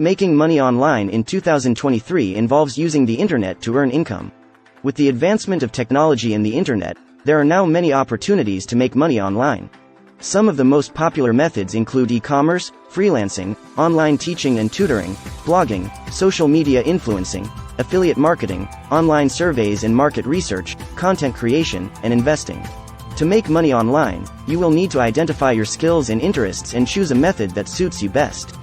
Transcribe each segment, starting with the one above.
Making money online in 2023 involves using the internet to earn income. With the advancement of technology and the internet, there are now many opportunities to make money online. Some of the most popular methods include e-commerce, freelancing, online teaching and tutoring, blogging, social media influencing, affiliate marketing, online surveys and market research, content creation, and investing. To make money online, you will need to identify your skills and interests and choose a method that suits you best.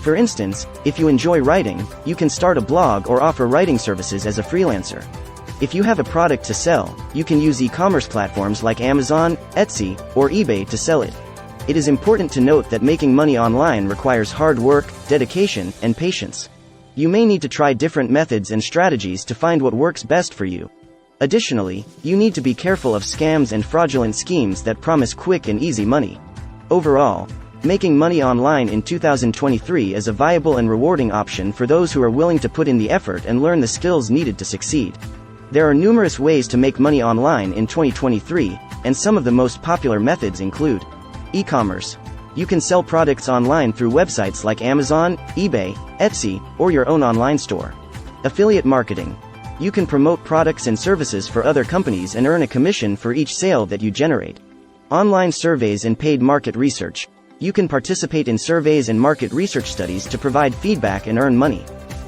For instance, if you enjoy writing, you can start a blog or offer writing services as a freelancer. If you have a product to sell, you can use e-commerce platforms like Amazon, Etsy, or eBay to sell it. It is important to note that making money online requires hard work, dedication, and patience. You may need to try different methods and strategies to find what works best for you. Additionally, you need to be careful of scams and fraudulent schemes that promise quick and easy money. Overall, making money online in 2023 is a viable and rewarding option for those who are willing to put in the effort and learn the skills needed to succeed. There are numerous ways to make money online in 2023, and some of the most popular methods include e-commerce. You can sell products online through websites like Amazon, eBay, Etsy, or your own online store. Affiliate marketing. You can promote products and services for other companies and earn a commission for each sale that you generate. Online surveys and paid market research. You can participate in surveys and market research studies to provide feedback and earn money.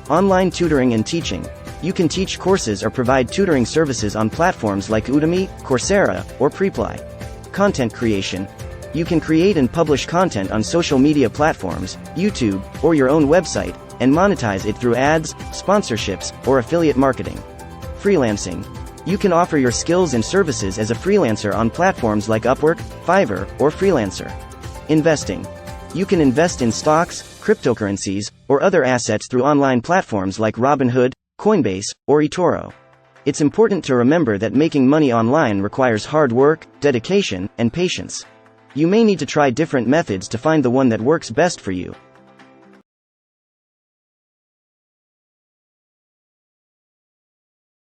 Online tutoring and teaching. You can teach courses or provide tutoring services on platforms like Udemy, Coursera, or Preply. Content creation. You can create and publish content on social media platforms, YouTube, or your own website, and monetize it through ads, sponsorships, or affiliate marketing. Freelancing. You can offer your skills and services as a freelancer on platforms like Upwork, Fiverr, or Freelancer. Investing. You can invest in stocks, cryptocurrencies, or other assets through online platforms like Robinhood, Coinbase, or eToro. It's important to remember that making money online requires hard work, dedication, and patience. You may need to try different methods to find the one that works best for you.